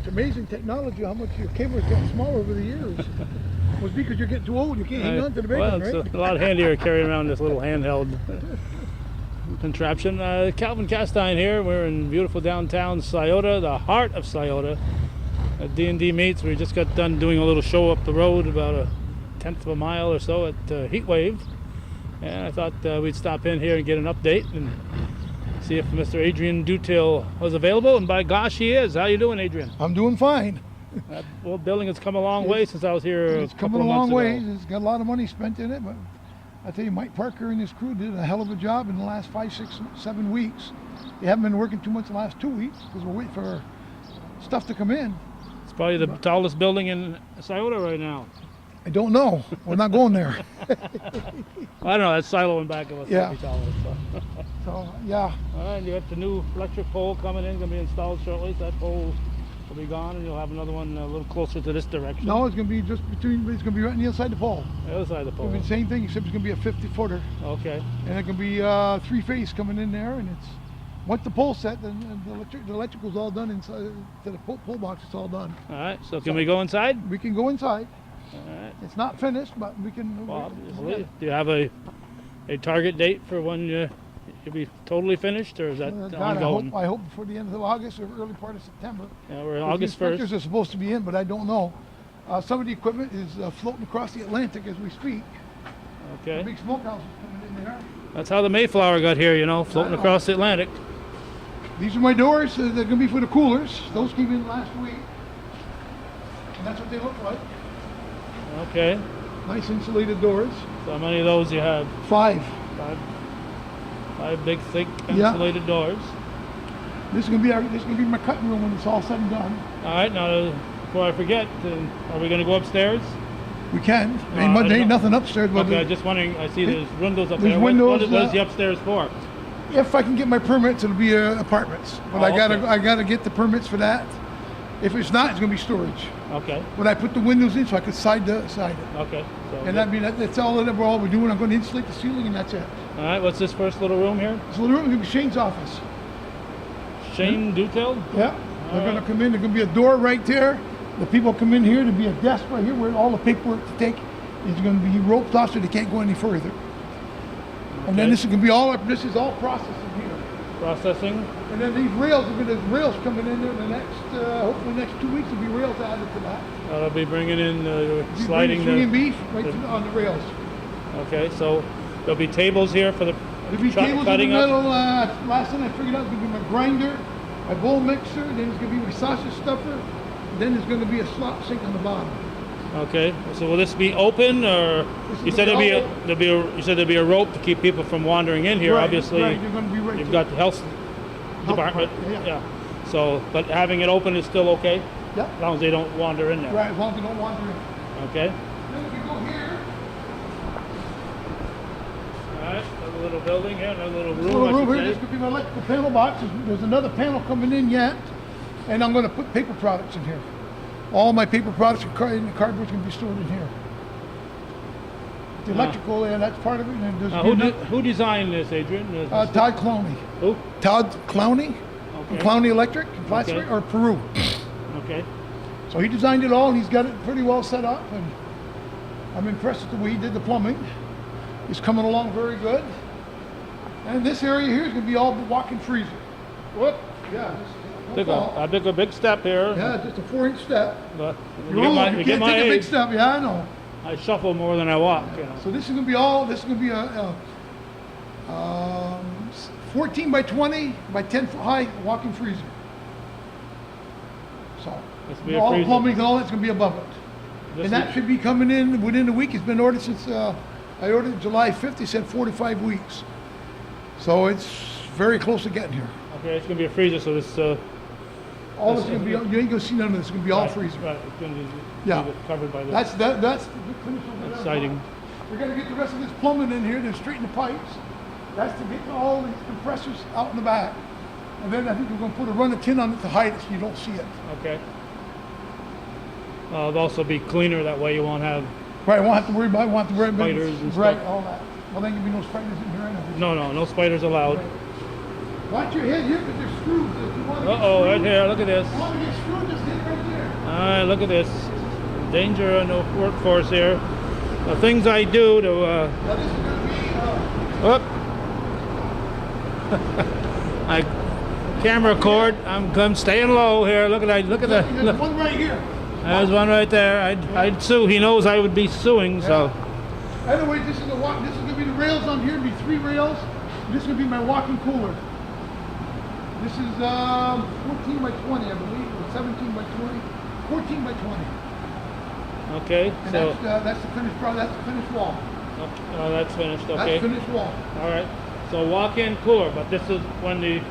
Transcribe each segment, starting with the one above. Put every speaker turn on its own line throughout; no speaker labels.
amazing technology, how much your cables got smaller over the years. Was because you're getting too old, you can't hang on to the big
well,
one,
it's
right?
a lot handier carrying around this little handheld contraption. Calvin Castine here. We're in beautiful downtown Sciota, the heart of Sciota. At D&D Meets. We just got done doing a little show up the road, about a 1/10 of a mile or so at Heatwave. And I thought we'd stop in here and get an update and see if Mr. Adrian Dutil was available. And by gosh, he is. How you doing, Adrian?
I'm doing fine.
That old building has come a long way since I was here.
It's coming a long way. It's got a lot of money spent in it, but I tell you, Mike Parker and his crew did a hell of a job in the last 5, 6, 7 weeks. They haven't been working too much the last 2 weeks because we're waiting for stuff to come in.
It's probably the tallest building in Sciota right now.
I don't know. We're not going there.
I don't know. That silo in back of us.
Yeah.
Be tallest, so.
So, yeah.
All right, you got the new electric pole coming in, going to be installed shortly. So that pole will be gone, and you'll have another one a little closer to this direction.
No, it's going to be just between, it's going to be right on the other side of the pole.
The other side of the pole.
It's going to be the same thing, except it's going to be a 50-footer.
Okay.
And it's going to be 3-phase coming in there, and it's, once the pole's set, then the electrical's all done inside, to the pole box, it's all done.
All right, so can we go inside?
We can go inside.
All right.
It's not finished, but we can.
Well, obviously. Do you have a target date for when you'll be totally finished, or is that
God,
ongoing?
I hope before the end of August or early part of September.
Yeah, we're in August 1st.
The inspectors are supposed to be in, but I don't know. Some of the equipment is floating across the Atlantic as we speak.
Okay.
The big smokehouse is coming in there.
That's how the Mayflower got here, you know, floating across the Atlantic.
These are my doors. They're going to be for the coolers. Those came in last week. And that's what they look like.
Okay.
Nice insulated doors.
So how many of those you have?
5.
Five big, thick, insulated doors.
This is going to be my cutting room when it's all said and done.
All right. Now, before I forget, are we going to go upstairs?
We can. Ain't nothing upstairs. But
okay. Just wondering. I see there's windows up
there's
there.
Windows,
what is the upstairs for?
If I can get my permits, it'll be apartments. But I gotta get the permits for that. If it's not, it's gonna be storage.
Okay.
But I put the windows in so I could side it.
Okay. So
and that's all that we're doing. I'm going to insulate the ceiling, and that's it.
All right. What's this first little room here?
This little room is going to be Shane's office.
Shane Dutil?
Yeah. They're going to come in. There's going to be a door right there. The people come in here. There'll be a desk right here where all the paperwork to take is going to be roped off so they can't go any further. Okay. And then this is going to be all processing here.
Processing.
And then these rails, there's rails coming in there in the next, hopefully the next 2 weeks there'll be rails added to that.
That'll be bringing in, sliding
the beef right on the rails.
Okay, so there'll be tables here for the
there'll be tables in the middle. Last thing I figured out is going to be my grinder, my bowl mixer, then it's going to be my sausage stuffer, then there's going to be a slot sink on the bottom.
Okay, so will this be open, or you said there'll be a rope to keep people from wandering in here?
Right,
obviously,
right, you're going to be right.
You've got the health department. Yeah. So, but having it open is still okay?
Yeah.
As long as they don't wander in there.
Right, as long as they don't wander in.
Okay.
Then if you go here.
All right, another little building here, another little room.
Here, this could be my electrical panel box. There's another panel coming in yet, and I'm going to put paper products in here. All my paper products and cardboard can be stored in here. The electrical, that's part of it. And
who designed this, Adrian?
Todd Clowney.
Who?
Todd Clowney.
Okay.
Clowney Electric, or Peru.
Okay.
So he designed it all, and he's got it pretty well set up, and I'm impressed with the way he did the plumbing. He's coming along very good. And this area here is going to be all walk-in freezer.
Whoop.
Yeah.
I took a big step here.
Yeah, just a 4-inch step.
But
you can't take a big step. Yeah, I know.
I shuffle more than I walk. You know.
So this is going to be a 14 by 20 by 10 foot high walk-in freezer. So all the plumbing and all that's going to be above it. And that should be coming in within a week. It's been ordered since I ordered it July 5th. They said 4 to 5 weeks. So it's very close to getting here.
Okay, it's going to be a freezer, so this...
all this is going to be, you ain't going to see none of this. It's going to be all freezer.
Right, it's going to be covered by this.
That's the finish over there.
Exciting.
We're going to get the rest of this plumbing in here to straighten the pipes. That's to get all these compressors out in the back. And then I think we're going to put a run of tin on it to hide it so you don't see it.
Okay. It'll also be cleaner, that way you won't have...
Right, I won't have to worry about
spiders and stuff.
Right, all that. Well, then there'll be no spiders in here anyway.
No spiders allowed.
Right. Watch your head here because there's screws.
Uh-oh, right here, look at this.
If you want to get screwed, just hit right
Alright, look at this. Danger in the workforce here. The things I do to
Now this is going to be,
whoop. My camera cord. I'm staying low here. Look at that. Look at that.
there's
Look.
one right here.
There's one right there. I'd sue. He knows I would be suing. So
Anyway, this is the walk. This is going to be the rails on here. Be 3 rails. This is going to be my walking cooler. This is 14 by 20, I believe, or 17 by 20, 14 by 20.
okay.
And
So
that's the finished product. That's the finished wall.
oh, that's finished.
That's
Okay.
finished wall.
All right. So walk-in cooler, but this is when the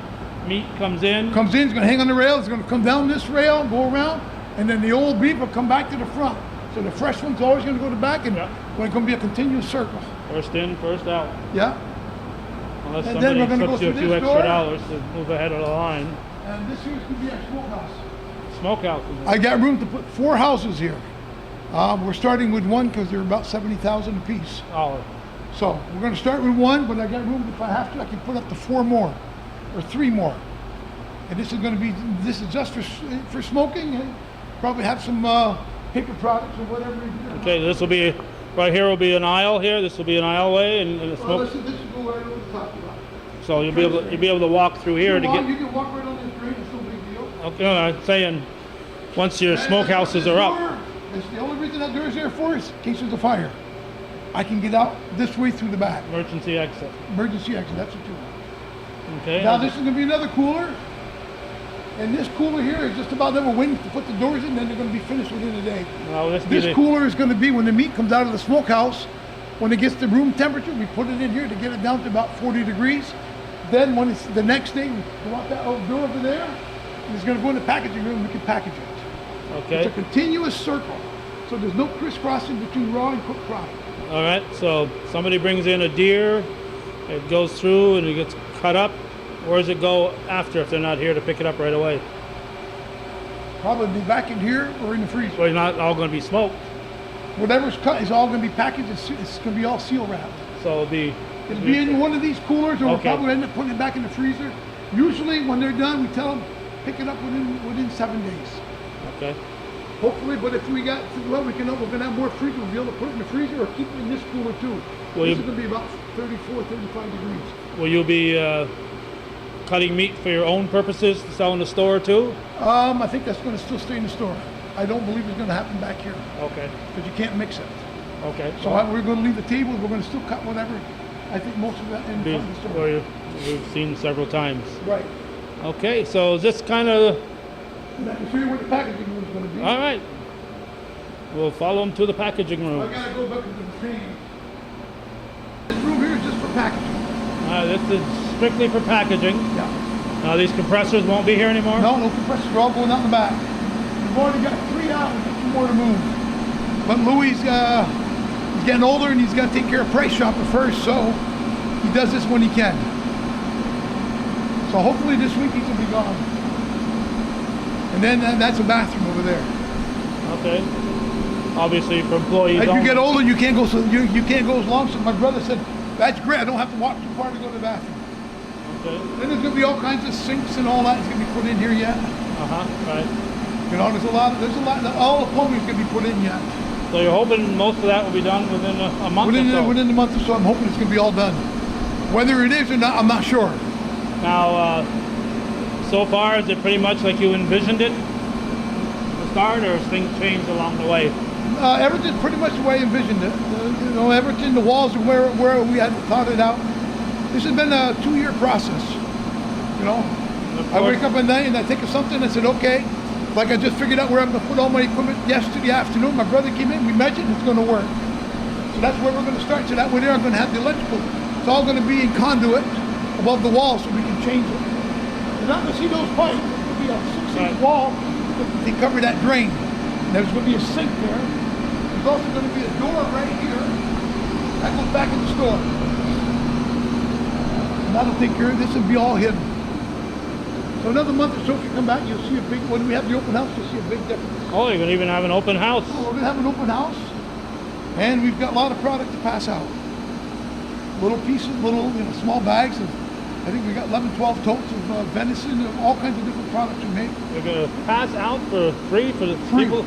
meat comes in.
Comes in, it's going to hang on the rail. It's going to come down this rail, go around, and then the old beef will come back to the front. So the fresh one's always going to go to the back, and
Yeah.
it's going to be a continuous circle.
First in, first out.
Yeah.
Unless
And then
somebody
we're gonna
slips
go
you a
through
few
this
extra
door.
dollars to move ahead of the line.
And this here is going to be our smokehouse.
Smokehouse.
I got room to put 4 houses here. We're starting with 1 because they're about 70,000 a piece.
Oh,
So we're going to start with 1, but I got room. If I have to, I can put up to 4 more, or 3 more. And this is going to be. This is just for smoking, and probably have some paper products or whatever.
okay. This will be right here. Will be an aisle here. This will be an aisleway, and a
Well,
smoke.
this is what I was talking about.
So you'll be able to walk through here to
You
get.
can walk right on this drain. It's no big deal.
Okay, no, I'm saying once your smokehouses are up.
That's the only reason that door is there for is in case there's a fire. I can get out this way through the back.
Emergency exit.
Emergency exit, that's what you want.
Okay.
Now this is gonna be another cooler. And this cooler here is just about never waiting to put the doors in, then they're gonna be finished within a day.
Now this be
This
the,
cooler is gonna be when the meat comes out of the smokehouse, when it gets to room temperature, we put it in here to get it down to about 40 degrees. Then when it's the next day, we go out that old door over there, and it's gonna go in the packaging room, we can package it.
okay.
It's a continuous circle, so there's no crisscrossing between raw and cooked product.
All right. So somebody brings in a deer, it goes through and it gets cut up. Where does it go after if they're not here to pick it up right away?
Probably back in here or in the freezer.
Well, it's not all going to be smoked.
Whatever's cut is all gonna be packaged, it's gonna be all seal wrapped.
So it'll be.
It'll be in one of these coolers, or we'll
Okay.
probably end up putting it back in the freezer. Usually when they're done, we tell them, pick it up within 7 days.
Okay.
Hopefully, but if we got, well, we're gonna have more freezer, we'll be able to put it in the freezer or keep it in this cooler too.
Well,
This
you-
is gonna be about 34, 35 degrees.
Will you be cutting meat for your own purposes to sell in the store too?
I think that's gonna still stay in the store. I don't believe it's gonna happen back here,
Okay.
because you can't mix it.
Okay.
So we're gonna leave the table, we're gonna still cut whatever, I think most of that in
Be,
front of the store.
where we've seen several times.
Right.
Okay. So is this kind of
And I can show you where the packaging room is gonna be.
all right? We'll follow them to the packaging
I
room.
gotta go back into the thing. This room here is just for packaging.
This is strictly for packaging.
Yeah.
Now these compressors won't be here anymore?
No compressors are all going out in the back. We've already got 3 out and 2 more to move. But Louis, he's getting older and he's got to take care of price shopper first, so he does this when he can. So hopefully this week he's gonna be gone. And then that's a bathroom over there.
Okay. Obviously for employees
As you
only.
get older, you can't go you can't go as long. So my brother said, "That's great. I don't have to walk too far to go to the bathroom."
Okay.
Then there's gonna be all kinds of sinks and all that is gonna be put in here yet.
Right.
You know, there's a lot. All the plumbing's gonna be put in yet.
So you're hoping most of that will be done within a month or so?
Within the month or so, I'm hoping it's gonna be all done. Whether it is or not, I'm not sure.
Now, so far, is it pretty much like you envisioned it to start, or has things changed along the way?
Everything's pretty much the way I envisioned it. You know, everything, the walls are where we had thought it out. This has been a 2-year process. You know, I wake up at night and I think of something. I said, okay. Like I just figured out where I'm gonna put all my equipment yesterday afternoon. My brother came in, we measured, and it's gonna work. So that's where we're gonna start. So that way there, I'm gonna have the electrical. It's all gonna be in conduit above the wall, so we can change it. You're not gonna see those pipes. There'll be a 6-inch
Right.
wall to cover that drain. And there's gonna be a sink there. There's also gonna be a door right here. That goes back in the store. And that'll take care of this and be all hidden. So another month or so, if you come back, you'll see a big, when we have the open house, you'll see a big difference.
Oh, you're going to even have an open house.
So we're gonna have an open house, and we've got a lot of product to pass out. Little pieces, small bags of, I think we got 11, 12 totes of venison, of all kinds of different products we make.
We're gonna pass out for free for the
Free.
people.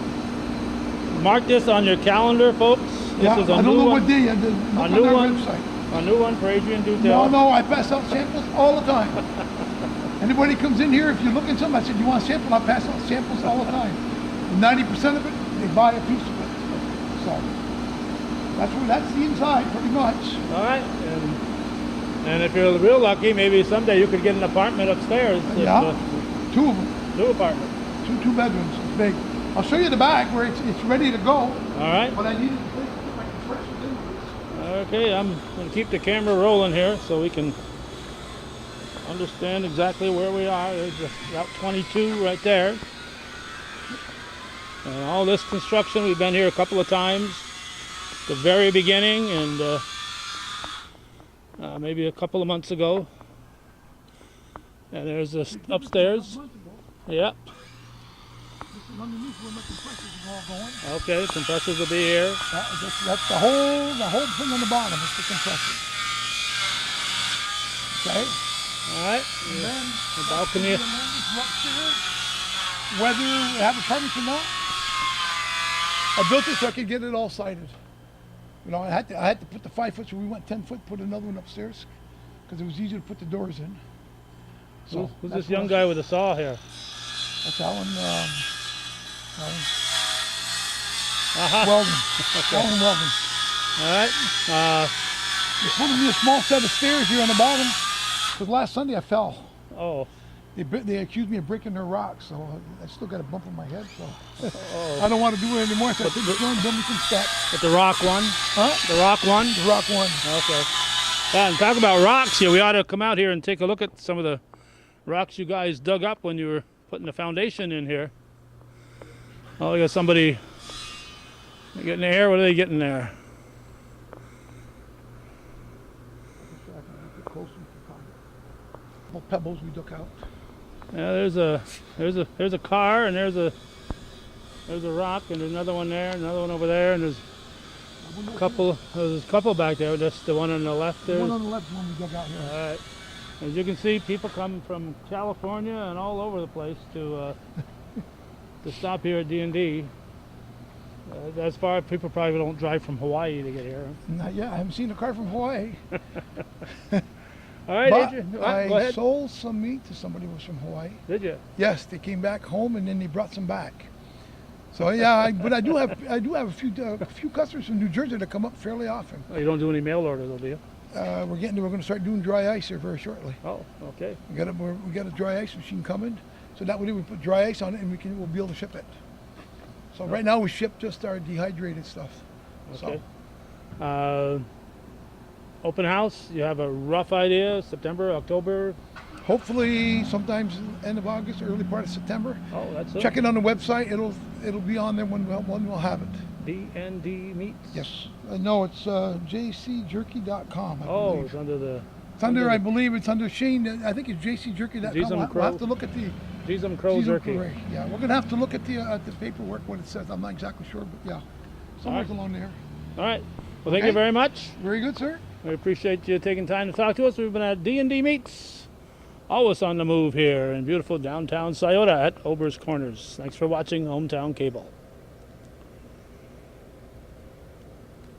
Mark this on your calendar, folks. This
Yeah,
is a
I don't
new
know
one.
what day. Look on
new
our
one.
website.
A new one for Adrian
No,
Dutel.
no, I pass out samples all the time. Anybody comes in here, if you're looking something, I said, you want a sample? I pass out samples all the time. 90% of it, they buy a piece of it. So that's the inside, pretty much.
All right, and if you're real lucky, maybe someday you could get an apartment upstairs.
Yeah, two of them,
New apartment.
two bedrooms. It's big. I'll show you the back where it's ready to go.
All right.
But I needed to put my compressors in this.
Okay, I'm going to keep the camera rolling here so we can understand exactly where we are. There's Route 22 right there. And all this construction, we've been here a couple of times. The very beginning and maybe a couple of months ago. And there's this upstairs. Yep.
This is underneath where my compressors are all going.
Okay, compressors will be here.
That's the whole thing on the bottom. It's the compressor. Okay.
All right.
And then
The balcony.
upstairs, whether we have apartments or not. I built it so I could get it all sided. You know, I had to put the 5 foot, so we went 10 foot, put another one upstairs, because it was easier to put the doors in. So
Who's
that's
this young
what
guy with a saw here?
That's Alan.
Aha.
Weldon. Alan Weldon.
All right.
There's supposed to be a small set of stairs here on the bottom, because last Sunday I fell.
Oh.
They accused me of breaking their rocks, so I still got a bump on my head. So
Oh.
I don't want to do it anymore. So I think it's going to build me some steps.
With the rock one?
Huh?
The rock one?
The rock one.
Okay. Yeah, and talk about rocks here. We ought to come out here and take a look at some of the rocks you guys dug up when you were putting the foundation in here. Oh, we got somebody getting there. What are they getting there?
What pebbles we took out.
Yeah, there's a car, and there's a rock, and there's another one there, another one over there, and there's a couple back there. Just the one on the left there.
The one on the left is one we dug out here.
All right. As you can see, people come from California and all over the place to stop here at D&D. As far, people probably don't drive from Hawaii to get here.
Not yet. I haven't seen a car from Hawaii.
All right,
But
Adrian. Go
I
ahead.
sold some meat to somebody who was from Hawaii.
Did you?
Yes, they came back home and then they brought some back. So yeah, but I do have a few customers from New Jersey that come up fairly often.
Oh, you don't do any mail orders, do you?
We're going to start doing dry ice here very shortly.
Oh, okay.
We got a dry ice machine coming, so that way we put dry ice on it and we'll be able to ship it. So right now we ship just our dehydrated stuff.
Okay.
So
Open house. You have a rough idea? September, October?
hopefully sometimes end of August, early part of September.
Oh, that's it.
Check it on the website. It'll be on there when we'll have it.
D&D Meats.
Yes. No, it's jcjerky.com. I
Oh,
believe.
it's under the.
It's under, I believe it's under Shane. I think it's jcjerky.com. We'll have to look at the
Jeezum Crow
Season
Jerky.
Parade. Yeah, we're gonna have to look at the paperwork what it says. I'm not exactly sure, but yeah, somewhere
right.
along there.
All right. Well, thank you
Okay.
very much.
Very good, sir.
We appreciate you taking time to talk to us. We've been at D&D Meats, always on the move here in beautiful downtown Sciota at Ober's Corners. Thanks for watching Hometown Cable.